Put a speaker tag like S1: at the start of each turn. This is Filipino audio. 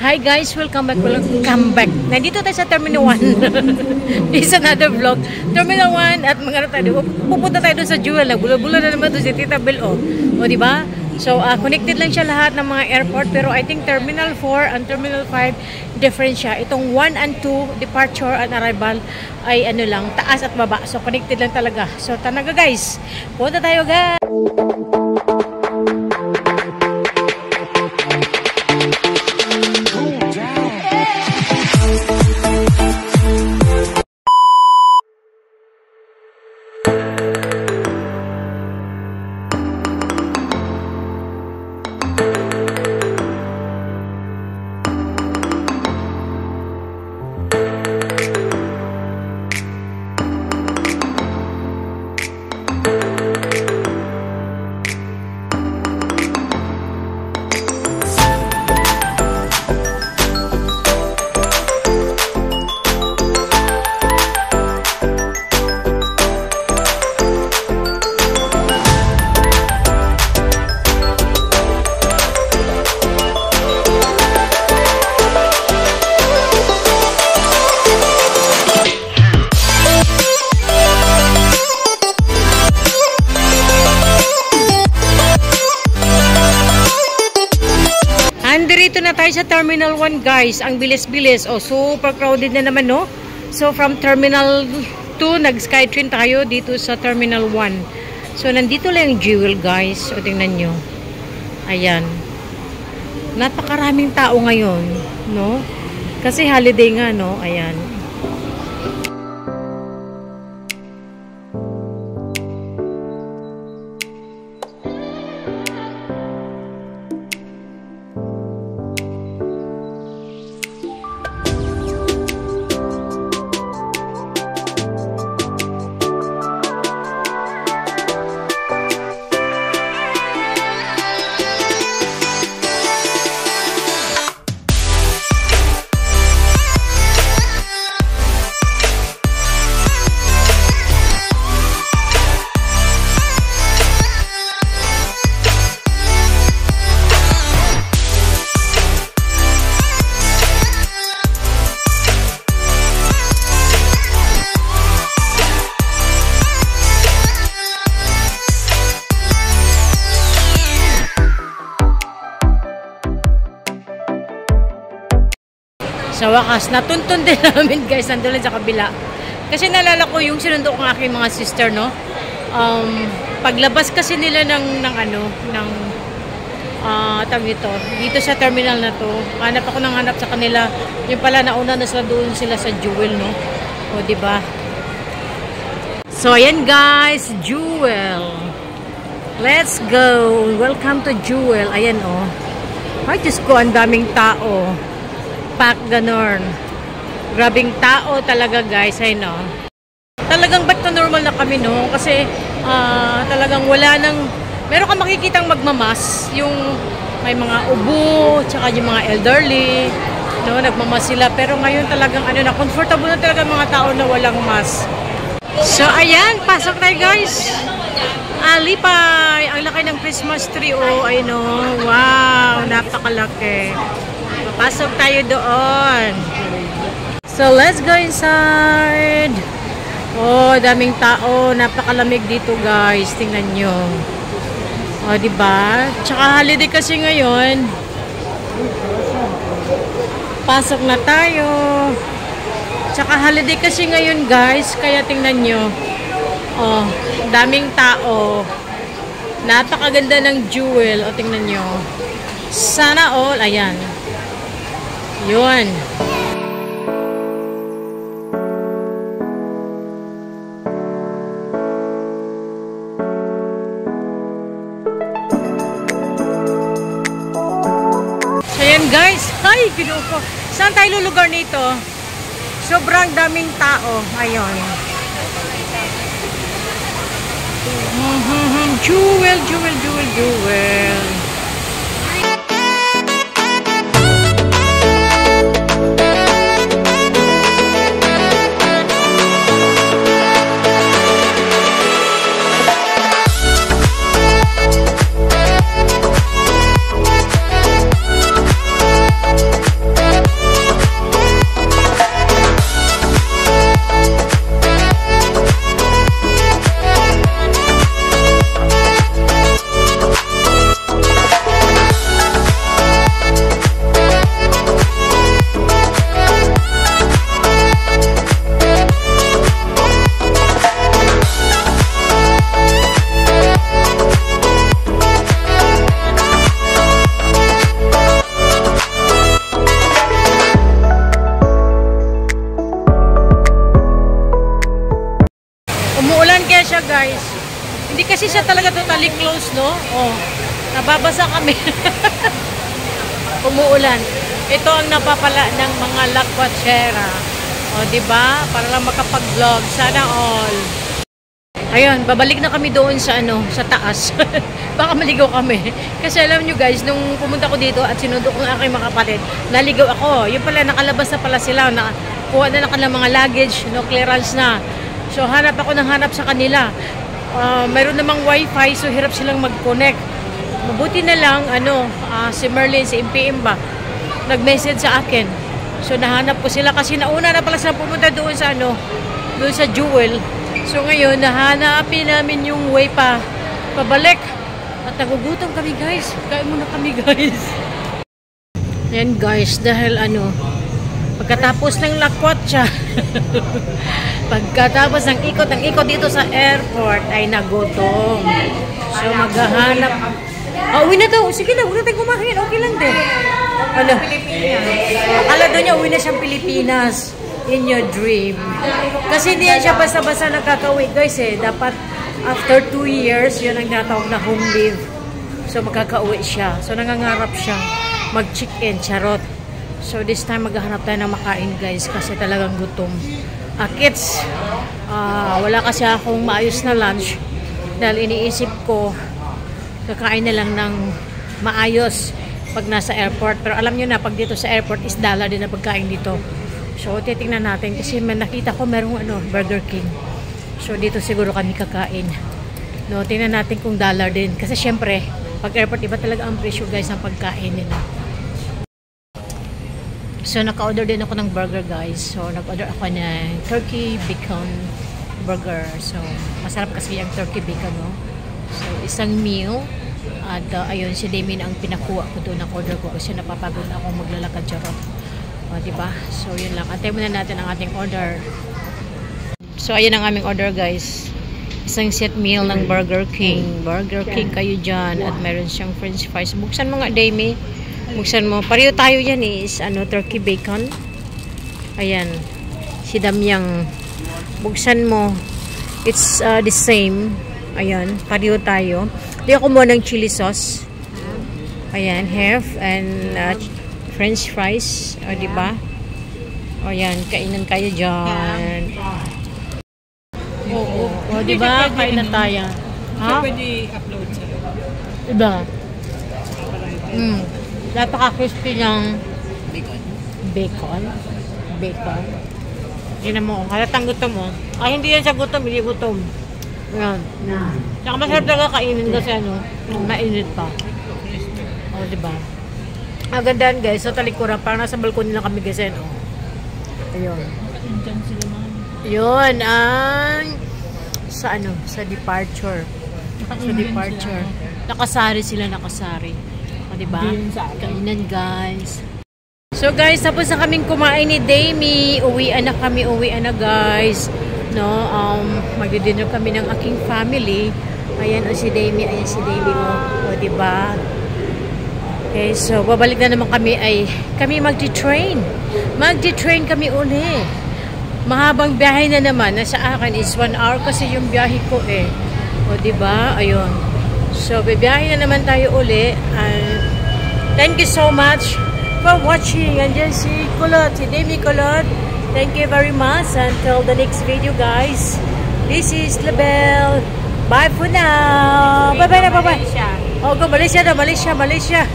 S1: Hi guys, welcome back. Nandito tayo sa Terminal 1. It's another vlog. Terminal 1 at mga tayo. Pupunta tayo doon sa Jewel. Nagbula-bula na naman doon si Tita Bel. O diba? So, connected lang siya lahat ng mga airport. Pero I think Terminal 4 and Terminal 5 different siya. Itong 1 and 2, departure and arrival, ay ano lang, taas at baba. So, connected lang talaga. So, tanaga guys. Punta tayo guys. Andito na tayo sa Terminal 1 guys. Ang bilis-bilis. Oh, super crowded na naman, no? So from Terminal 2 nag-Skytrain tayo dito sa Terminal 1. So nandito lang yung Jewel guys. O tingnan nyo. Ayan. Napakaraming tao ngayon, no? Kasi holiday nga, no? Ayan. Sa wakas, natuntun din namin guys, nandun sa kabila. Kasi nalala ko yung sinundo ko ng aking mga sister, no? Paglabas kasi nila tawag ito, dito sa terminal na to, hanap ako ng hanap sa kanila. Yung pala nauna na sila doon sila sa Jewel, no? O, diba? So, ayan guys, Jewel. Let's go. Welcome to Jewel. Ayan, oh. Ay, Diyos ko, ang daming tao. Pack ganon. Grabing tao talaga guys, ay no. Talagang back to normal na kami, no? Kasi talagang wala nang, meron kang makikitang magmamas, yung may mga ubo, tsaka yung mga elderly, no? Nagmamas sila, pero ngayon talagang ano na, comfortable na talaga mga tao na walang mask. So ayan, pasok tayo guys. Alipay, ang laki ng Christmas tree, oh, ay no. Wow, napakalaki. Pasok tayo doon. So, let's go inside. Oh, daming tao. Napakalamig dito, guys. Tingnan nyo. Oh, diba? Tsaka holiday kasi ngayon. Pasok na tayo. Tsaka holiday kasi ngayon, guys. Kaya tingnan nyo. Oh, daming tao. Napakaganda ng Jewel. Oh, tingnan nyo. Sana all. Ayan. Yun. So, yan guys. Ay, ginuko. Saan tayo lulugar nito? Sobrang daming tao. Ayun. Jewel, Jewel, Jewel, Jewel. kasi siya talaga totally close, no? Oh, nababasa kami. Umuulan. Ito ang napapala ng mga lakwatsera. O, diba? Para lang makapag-vlog. Sana all. Ayun, babalik na kami doon sa sa taas. Baka maligaw kami. Kasi alam nyo guys, nung pumunta ko dito at sinundo ko ng aking mga kapatid, naligaw ako. Yung pala, nakalabas na pala sila. Nakakuha na kanilang mga luggage, clearance na. So, hanap ako ng hanap sa kanila. Mayroon namang wifi, so hirap silang mag-connect. Mabuti na lang, si Merlin, si MPM ba, nag-message sa akin. So, nahanap ko sila kasi nauna na pala sila pumunta doon sa doon sa Jewel. So, ngayon, nahanapin namin yung way pabalik. At nagugutom kami, guys. Kain muna kami, guys. Ayan, guys, dahil pagkatapos ng lakwatsa, pagkatapos ng ikot dito sa airport, ay nagutom. So, maghahanap. Uwi na daw. Sige na, huwag na tayo kumain. Okay lang din. Akala doon niya, uwi na siyang Pilipinas. In your dream. Kasi hindi yan siya basta-basta nakakauwi, guys eh. Dapat after 2 years, yun ang natawag na home leave. So, magkakauwi siya. So, nangangarap siyang mag-check-in, charot. So, this time, maghahanap tayo ng makain, guys. Kasi talagang gutom. Kids, wala kasi akong maayos na lunch. Dahil iniisip ko, kakain na lang ng maayos pag nasa airport. Pero alam nyo na, pag dito sa airport, is dollar din na pagkain dito. So, titingnan natin. Kasi nakita ko merong Burger King. So, dito siguro kami kakain. No, tingnan natin kung dollar din. Kasi syempre, pag airport, iba talaga ang presyo, guys, ng pagkain nila. So, naka-order din ako ng burger, guys. So, nag-order ako ng turkey bacon burger. So, masarap kasi yung turkey bacon, no? So, isang meal. At, ayun, si Damien ang pinakuha ko doon ng order ko. Kasi napapagod ako maglalakad, charot. O, diba? So, yun lang. Antay muna natin ang ating order. So, ayun ang aming order, guys. Isang set meal ng Burger King. Burger King kayo dyan. At meron siyang french fries. Buksan mo nga, Damie. Buksan mo. Pareho tayo yan is, turkey bacon. Ayan. Si Damyang. Buksan mo. It's the same. Ayan. Pareho tayo. Di ako muna ng chili sauce. Ayan. Half and french fries. O, diba? O, yan. Kainan kayo dyan. Oo. O, diba? Kainan tayo. Ha?
S2: Pwede upload sa
S1: diba? Napaka-crispy ng bacon. Tingnan mo. Halatang gutom mo. Ay, hindi yan sa gutom. Hindi gutom. Ayan. Saka masarap talaga kainin kasi mainit pa. O, diba? Magandaan, guys. So, talikuran. Parang nasa balkon lang kami, guys. Ayun. Yun. Sa departure. Sa departure. Nakasari sila, nakasari. O, diba? Kainan, guys. So, guys, tapos na kaming kumain ni Damie. Uwian na, guys. No, magdi-dinner kami ng aking family. Ayan, si Damie. Ayan, si Damie. O, diba? Okay, so babalik na naman kami kami magti-train. Magti-train kami uli. Mahabang biyahe na naman. Nasa akin is 1 hour kasi yung biyahe ko eh. O, diba? Ayun. So, bibiyahe na naman tayo uli. Thank you so much for watching. Andiyan si Kulot, si Damie Kulot. Thank you very much. Until the next video, guys. This is Labelle. Bye for now. Bye-bye na, bye-bye. Oh, go Malaysia na, Malaysia.